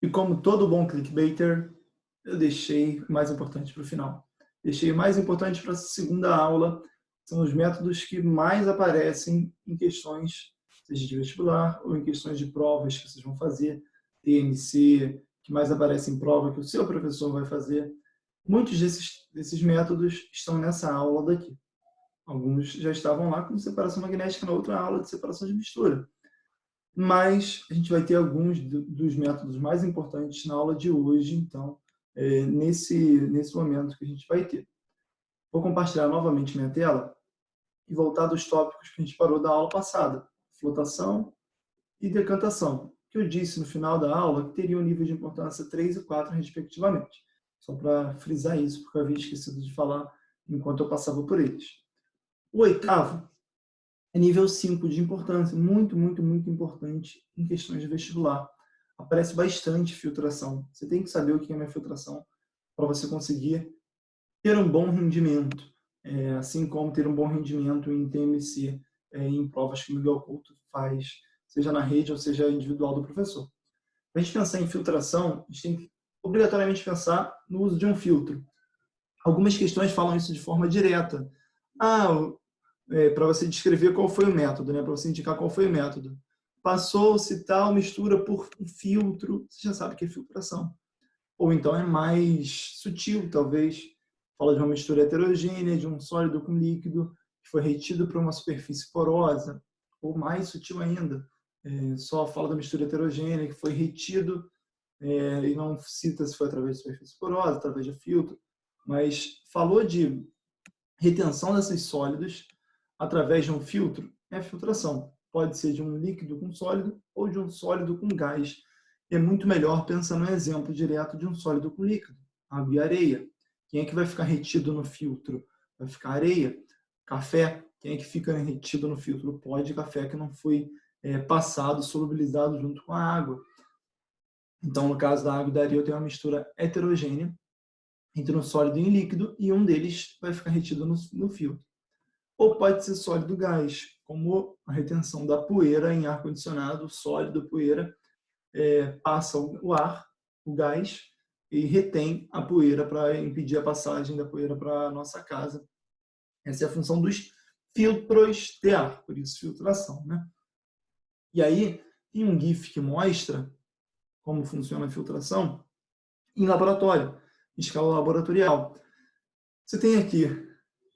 E como todo bom clickbaiter, eu deixei o mais importante para o final. Deixei o mais importante para a segunda aula, são os métodos que mais aparecem em questões, seja de vestibular ou em questões de provas que vocês vão fazer, TMC, que mais aparece em prova que o seu professor vai fazer. Muitos desses métodos estão nessa aula daqui. Alguns já estavam lá com separação magnética na outra aula de separação de mistura. Mas a gente vai ter alguns dos métodos mais importantes na aula de hoje, então, nesse momento que a gente vai ter. Vou compartilhar novamente minha tela e voltar dos tópicos que a gente parou da aula passada, flotação e decantação, que eu disse no final da aula que teriam nível de importância 3 e 4, respectivamente. Só para frisar isso, porque eu havia esquecido de falar enquanto eu passava por eles. O oitavo é nível 5 de importância, muito, muito, muito importante em questões de vestibular. Aparece bastante filtração. Você tem que saber o que é uma filtração para você conseguir ter um bom rendimento, assim como ter um bom rendimento em TMC, em provas que o Miguel Couto faz, seja na rede ou seja individual do professor. Para a gente pensar em filtração, a gente tem que obrigatoriamente pensar no uso de um filtro. Algumas questões falam isso de forma direta. Para você descrever qual foi o método, né? Para você indicar qual foi o método. Passou-se tal mistura por um filtro, você já sabe que é filtração. Ou então é mais sutil, talvez. Fala de uma mistura heterogênea, de um sólido com líquido, que foi retido para uma superfície porosa. Ou mais sutil ainda, só fala da mistura heterogênea, que foi retido, e não cita se foi através de superfície porosa, através de filtro, mas falou de retenção desses sólidos através de um filtro é filtração. Pode ser de um líquido com sólido ou de um sólido com gás. E é muito melhor pensar no exemplo direto de um sólido com líquido, água e areia. Quem é que vai ficar retido no filtro? Vai ficar areia. Café, quem é que fica retido no filtro? O pó de café que não foi passado, solubilizado junto com a água. Então, no caso da água e da areia, eu tenho uma mistura heterogênea entre um sólido e um líquido, e um deles vai ficar retido no filtro. Ou pode ser sólido gás, como a retenção da poeira em ar-condicionado, sólido, poeira, passa o ar, o gás, e retém a poeira para impedir a passagem da poeira para a nossa casa. Essa é a função dos filtros de ar, por isso filtração, né? E aí, tem um GIF que mostra como funciona a filtração em laboratório, em escala laboratorial. Você tem aqui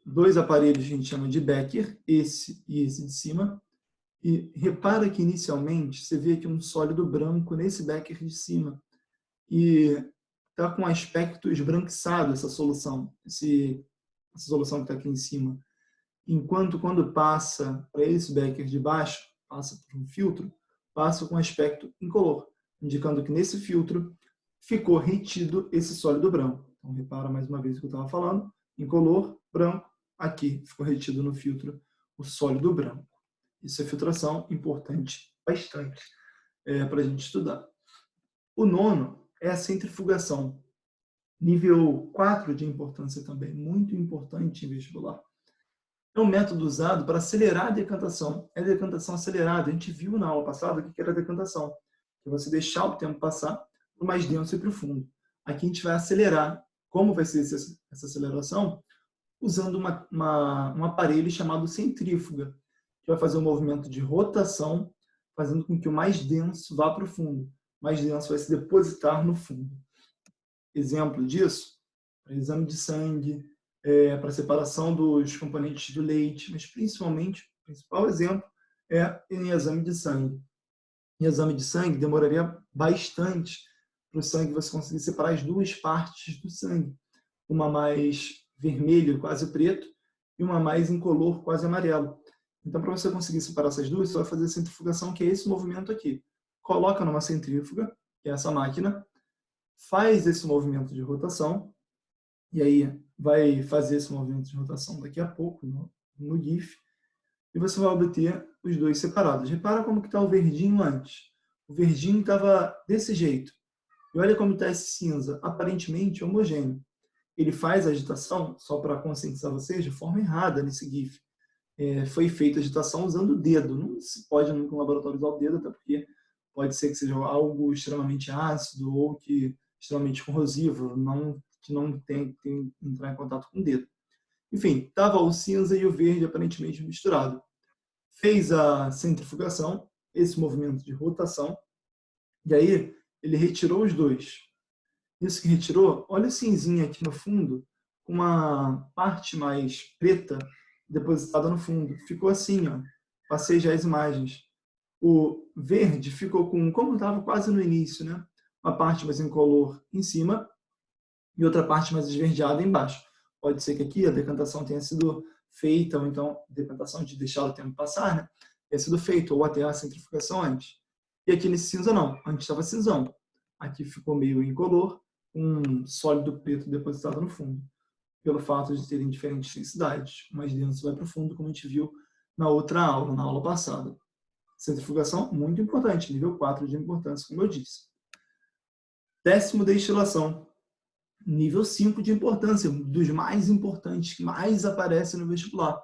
dois aparelhos que a gente chama de Becker, esse e esse de cima, e repara que inicialmente você vê aqui um sólido branco nesse Becker de cima, e está com aspecto esbranquiçado essa solução que está aqui em cima. Enquanto quando passa para esse Becker de baixo, passa por um filtro, passa com aspecto incolor, indicando que nesse filtro ficou retido esse sólido branco. Então repara mais uma vez o que eu estava falando, incolor, branco, aqui ficou retido no filtro o sólido branco. Isso é filtração, importante, bastante, para a gente estudar. O nono é a centrifugação. Nível 4 de importância também, muito importante em vestibular. É um método usado para acelerar a decantação. É a decantação acelerada. A gente viu na aula passada o que era a decantação. Que é você deixar o tempo passar para o mais denso e para o fundo. Aqui a gente vai acelerar. Como vai ser essa aceleração? Usando um aparelho chamado centrífuga, que vai fazer um movimento de rotação, fazendo com que o mais denso vá para o fundo. O mais denso vai se depositar no fundo. Exemplo disso, para exame de sangue, para separação dos componentes do leite, mas principalmente, o principal exemplo é em exame de sangue. Em exame de sangue, demoraria bastante para o sangue você conseguir separar as duas partes do sangue. Uma mais vermelho, quase preto, e uma mais incolor, quase amarelo. Então, para você conseguir separar essas duas, você vai fazer a centrifugação, que é esse movimento aqui. Coloca numa centrífuga, que é essa máquina, faz esse movimento de rotação, e aí vai fazer esse movimento de rotação daqui a pouco no GIF, e você vai obter os dois separados. Repara como que está o verdinho antes. O verdinho estava desse jeito. E olha como está esse cinza, aparentemente homogêneo. Ele faz a agitação, só para conscientizar vocês, de forma errada nesse GIF. Foi feita a agitação usando o dedo. Não se pode nunca no laboratório usar o dedo, até porque pode ser que seja algo extremamente ácido ou que extremamente corrosivo, que não tem que entrar em contato com o dedo. Enfim, estava o cinza e o verde aparentemente misturado. Fez a centrifugação, esse movimento de rotação, e aí ele retirou os dois. Isso que retirou, olha o cinzinho aqui no fundo, com uma parte mais preta depositada no fundo. Ficou assim, ó. Passei já as imagens. O verde ficou com, como estava quase no início, né? Uma parte mais incolor em cima e outra parte mais esverdeada embaixo. Pode ser que aqui a decantação tenha sido feita, ou então a decantação de deixar o tempo passar, né? Tenha sido feita, ou até a centrifugação antes. E aqui nesse cinza não, antes estava cinzão. Aqui ficou meio incolor, um sólido preto depositado no fundo, pelo fato de terem diferentes densidades. O mais denso vai para o fundo, como a gente viu na outra aula, na aula passada. Centrifugação, muito importante, nível 4 de importância, como eu disse. Décimo, destilação. Nível 5 de importância, dos mais importantes, que mais aparecem no vestibular.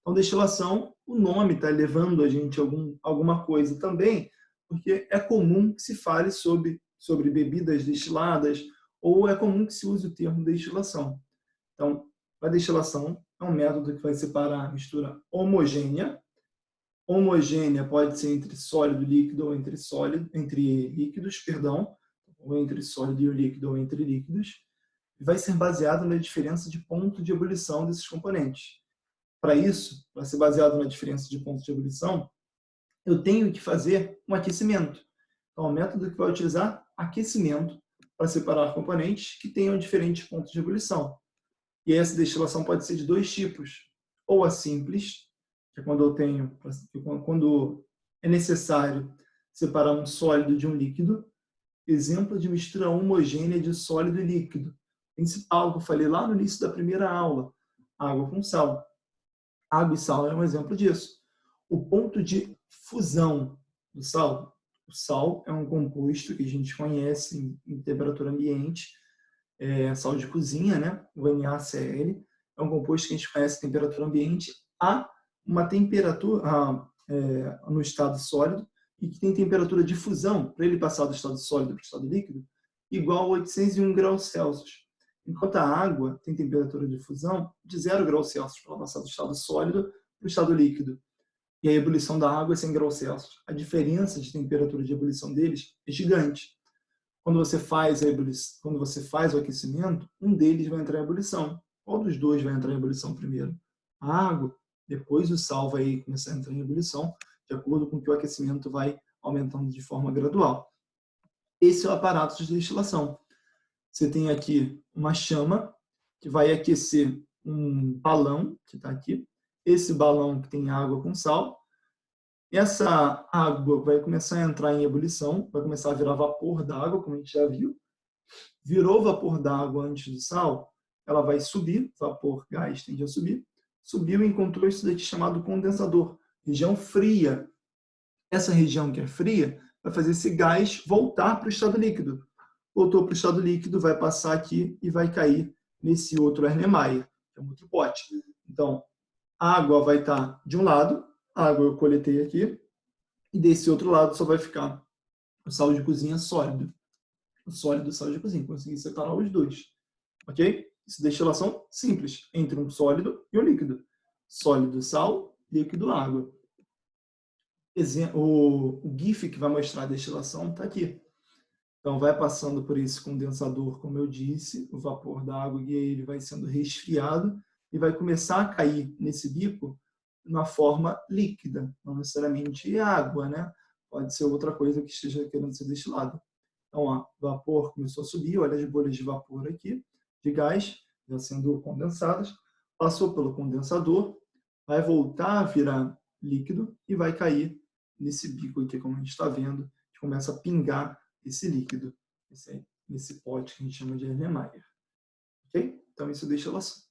Então, destilação, o nome está levando a gente a alguma coisa também, porque é comum que se fale sobre bebidas destiladas, ou é comum que se use o termo destilação. Então, a destilação é um método que vai separar a mistura homogênea. Homogênea pode ser entre sólido e líquido, ou entre líquidos, ou entre sólido e líquido, ou entre líquidos. E vai ser baseado na diferença de ponto de ebulição desses componentes. Para isso, para ser baseado na diferença de ponto de ebulição, eu tenho que fazer um aquecimento. Então, o método que vai utilizar aquecimento para separar componentes que tenham diferentes pontos de ebulição. E essa destilação pode ser de dois tipos. Ou a simples, que é quando é necessário separar um sólido de um líquido. Exemplo de mistura homogênea de sólido e líquido. Principal que eu falei lá no início da primeira aula, água com sal. Água e sal é um exemplo disso. O ponto de fusão do sal. O sal é um composto que a gente conhece em temperatura ambiente, sal de cozinha, né? O NaCl, é um composto que a gente conhece em temperatura ambiente a uma temperatura no estado sólido e que tem temperatura de fusão, para ele passar do estado sólido para o estado líquido, igual a 801 graus Celsius. Enquanto a água tem temperatura de fusão de 0 graus Celsius para ela passar do estado sólido para o estado líquido. E a ebulição da água é 100 graus Celsius. A diferença de temperatura de ebulição deles é gigante. Quando você faz o aquecimento, um deles vai entrar em ebulição. Qual dos dois vai entrar em ebulição primeiro? A água. Depois o sal vai começar a entrar em ebulição, de acordo com que o aquecimento vai aumentando de forma gradual. Esse é o aparato de destilação. Você tem aqui uma chama que vai aquecer um balão, que está aqui. Esse balão que tem água com sal. Essa água vai começar a entrar em ebulição, vai começar a virar vapor d'água, como a gente já viu. Virou vapor d'água antes do sal, ela vai subir, vapor, gás tende a subir. Subiu e encontrou isso daqui chamado condensador, região fria. Essa região que é fria vai fazer esse gás voltar para o estado líquido. Voltou para o estado líquido, vai passar aqui e vai cair nesse outro Erlenmeyer, que é um outro pote. Então, a água vai estar de um lado, a água eu coletei aqui, e desse outro lado só vai ficar o sal de cozinha sólido. O sólido sal de cozinha, consegui separar os dois. Ok? Isso é destilação simples, entre um sólido e um líquido. Sólido, sal, líquido, água. O GIF que vai mostrar a destilação está aqui. Então, vai passando por esse condensador, como eu disse, o vapor da água, e aí ele vai sendo resfriado e vai começar a cair nesse bico na forma líquida, não necessariamente água, né? Pode ser outra coisa que esteja querendo ser destilada. Então, ó, vapor começou a subir, olha as bolhas de vapor aqui, de gás, já sendo condensadas, passou pelo condensador, vai voltar a virar líquido e vai cair nesse bico aqui, como a gente está vendo, que começa a pingar esse líquido, esse pote que a gente chama de Erlenmeyer. Ok? Então, isso é destilação.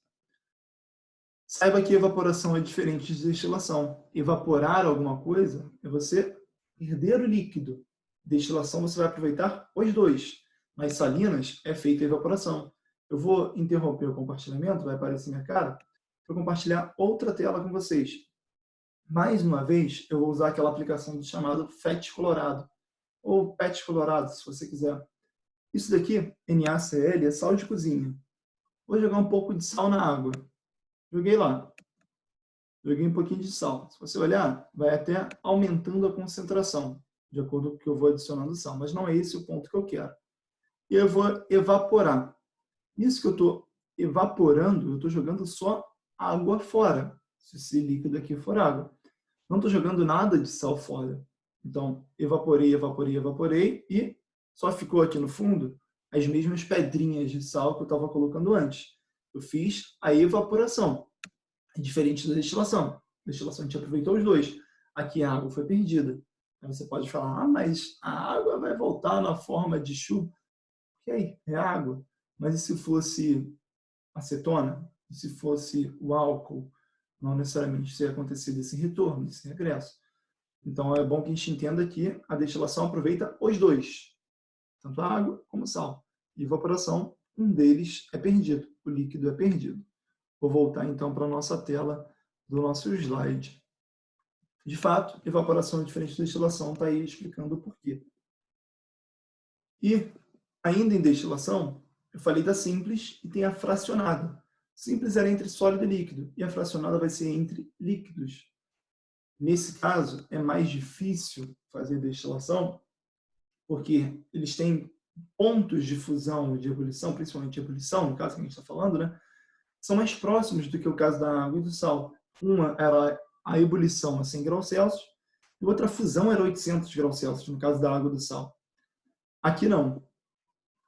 Saiba que evaporação é diferente de destilação. Evaporar alguma coisa é você perder o líquido. Destilação você vai aproveitar os dois. Nas salinas é feita a evaporação. Eu vou interromper o compartilhamento, vai aparecer minha cara, para compartilhar outra tela com vocês. Mais uma vez, eu vou usar aquela aplicação chamada FET Colorado. ou PET colorado, se você quiser. Isso daqui, NaCl, é sal de cozinha. Vou jogar um pouco de sal na água. Joguei lá. Joguei um pouquinho de sal. Se você olhar, vai até aumentando a concentração, de acordo com o que eu vou adicionando sal. Mas não é esse o ponto que eu quero. E eu vou evaporar. Nisso que eu estou evaporando, eu estou jogando só água fora, se esse líquido aqui for água. Não estou jogando nada de sal fora. Então, evaporei, evaporei, evaporei e só ficou aqui no fundo as mesmas pedrinhas de sal que eu estava colocando antes. Eu fiz a evaporação, diferente da destilação. A destilação a gente aproveitou os dois. Aqui a água foi perdida. Aí você pode falar, mas a água vai voltar na forma de chuva. Ok, é água. Mas e se fosse acetona? E se fosse o álcool? Não necessariamente isso ia acontecer desse retorno, desse regresso. Então é bom que a gente entenda que a destilação aproveita os dois, tanto a água como o sal. E evaporação, um deles é perdido, o líquido é perdido. Vou voltar então para a nossa tela do nosso slide. De fato, evaporação é diferente da destilação, está aí explicando o porquê. E, ainda em destilação, eu falei da simples e tem a fracionada. Simples era entre sólido e líquido, e a fracionada vai ser entre líquidos. Nesse caso, é mais difícil fazer destilação, porque eles têm pontos de fusão e de ebulição, principalmente de ebulição, no caso que a gente está falando, né? São mais próximos do que o caso da água e do sal. Uma era a ebulição a 100 graus Celsius, e outra fusão era 800 graus Celsius, no caso da água e do sal. Aqui não.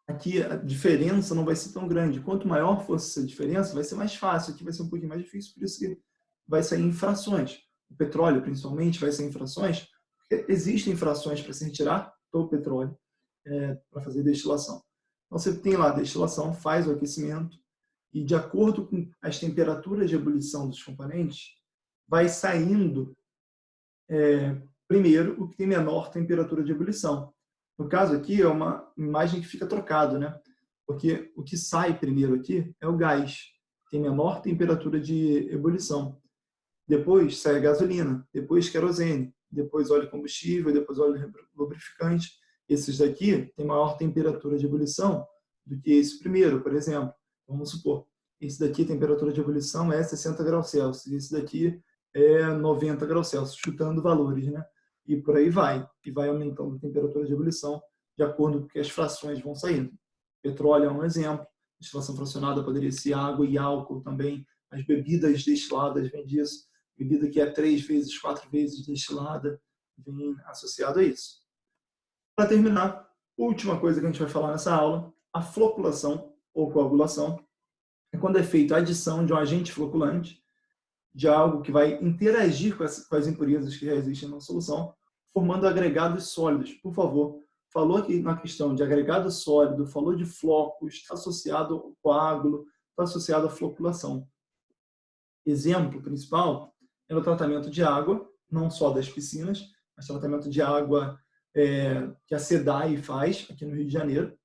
Aqui a diferença não vai ser tão grande. Quanto maior fosse essa diferença, vai ser mais fácil. Aqui vai ser um pouquinho mais difícil, por isso que vai sair em frações. O petróleo, principalmente, vai sair em frações, porque existem frações para se retirar do petróleo para fazer destilação. Então, você tem lá a destilação, faz o aquecimento, e de acordo com as temperaturas de ebulição dos componentes, vai saindo primeiro o que tem menor temperatura de ebulição. No caso aqui é uma imagem que fica trocado, né? Porque o que sai primeiro aqui é o gás, tem menor temperatura de ebulição. Depois sai a gasolina, depois querosene, depois óleo combustível, depois óleo lubrificante. Esses daqui têm maior temperatura de ebulição do que esse primeiro, por exemplo. Vamos supor, esse daqui a temperatura de ebulição é 60 graus Celsius, esse daqui é 90 graus Celsius, chutando valores, né? E por aí vai, e vai aumentando a temperatura de ebulição de acordo com que as frações vão saindo. Petróleo é um exemplo, destilação fracionada poderia ser água e álcool também, as bebidas destiladas vem disso, bebida que é 3 vezes, 4 vezes destilada, vem associado a isso. Para terminar, última coisa que a gente vai falar nessa aula, a floculação ou coagulação é quando é feita a adição de um agente floculante, de algo que vai interagir com as impurezas que já existem na solução, formando agregados sólidos. Por favor, falou aqui na questão de agregado sólido, falou de flocos, está associado ao coágulo, está associado à floculação. Exemplo principal é o tratamento de água, não só das piscinas, mas tratamento de água que a SEDAI faz aqui no Rio de Janeiro,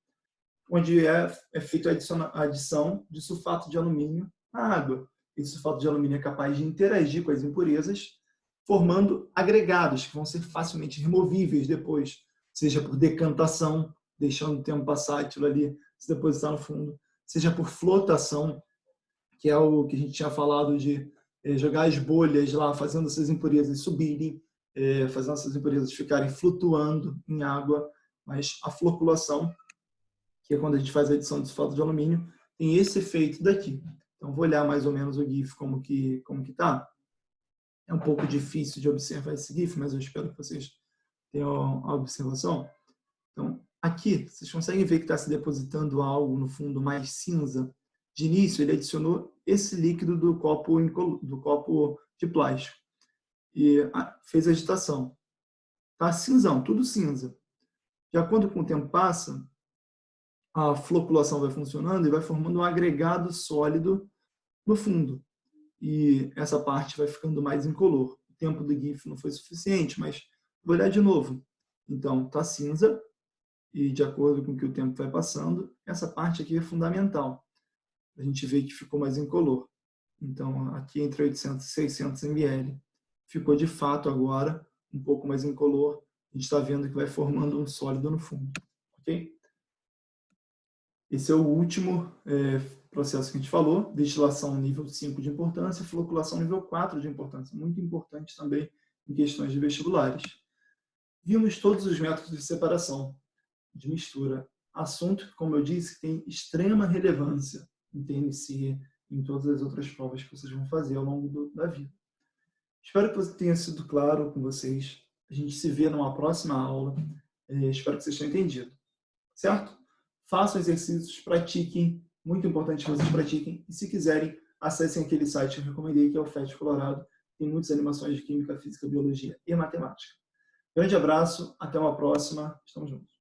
onde é feita a adição de sulfato de alumínio na água. Esse sulfato de alumínio é capaz de interagir com as impurezas, formando agregados que vão ser facilmente removíveis depois, seja por decantação, deixando o tempo passar aquilo ali se depositar no fundo, seja por flotação, que é o que a gente tinha falado de jogar as bolhas lá, fazendo essas impurezas subirem, fazendo essas impurezas ficarem flutuando em água, mas a floculação, que é quando a gente faz a adição de sulfato de alumínio, tem esse efeito daqui. Então, vou olhar mais ou menos o GIF como que tá. É um pouco difícil de observar esse GIF, mas eu espero que vocês tenham a observação. Então, aqui, vocês conseguem ver que está se depositando algo no fundo mais cinza. De início, ele adicionou esse líquido do copo de plástico e fez a agitação. Está cinzão, tudo cinza. De acordo com o tempo passa, a floculação vai funcionando e vai formando um agregado sólido no fundo. E essa parte vai ficando mais incolor. O tempo do GIF não foi suficiente, mas vou olhar de novo. Então, está cinza, e de acordo com que o tempo vai passando, essa parte aqui é fundamental. A gente vê que ficou mais incolor. Então, aqui entre 800 e 600 ml, ficou de fato agora um pouco mais incolor a gente está vendo que vai formando um sólido no fundo. Ok? Esse é o último processo que a gente falou, destilação nível 5 de importância, floculação nível 4 de importância, muito importante também em questões de vestibulares. Vimos todos os métodos de separação, de mistura, assunto que, como eu disse, tem extrema relevância em TNC, em todas as outras provas que vocês vão fazer ao longo da vida. Espero que tenha sido claro com vocês. A gente se vê numa próxima aula. Espero que vocês tenham entendido. Certo? Façam exercícios, pratiquem. Muito importante que vocês pratiquem. E se quiserem, acessem aquele site que eu recomendei, que é o FET Colorado. Tem muitas animações de Química, Física, Biologia e Matemática. Grande abraço. Até uma próxima. Estamos juntos.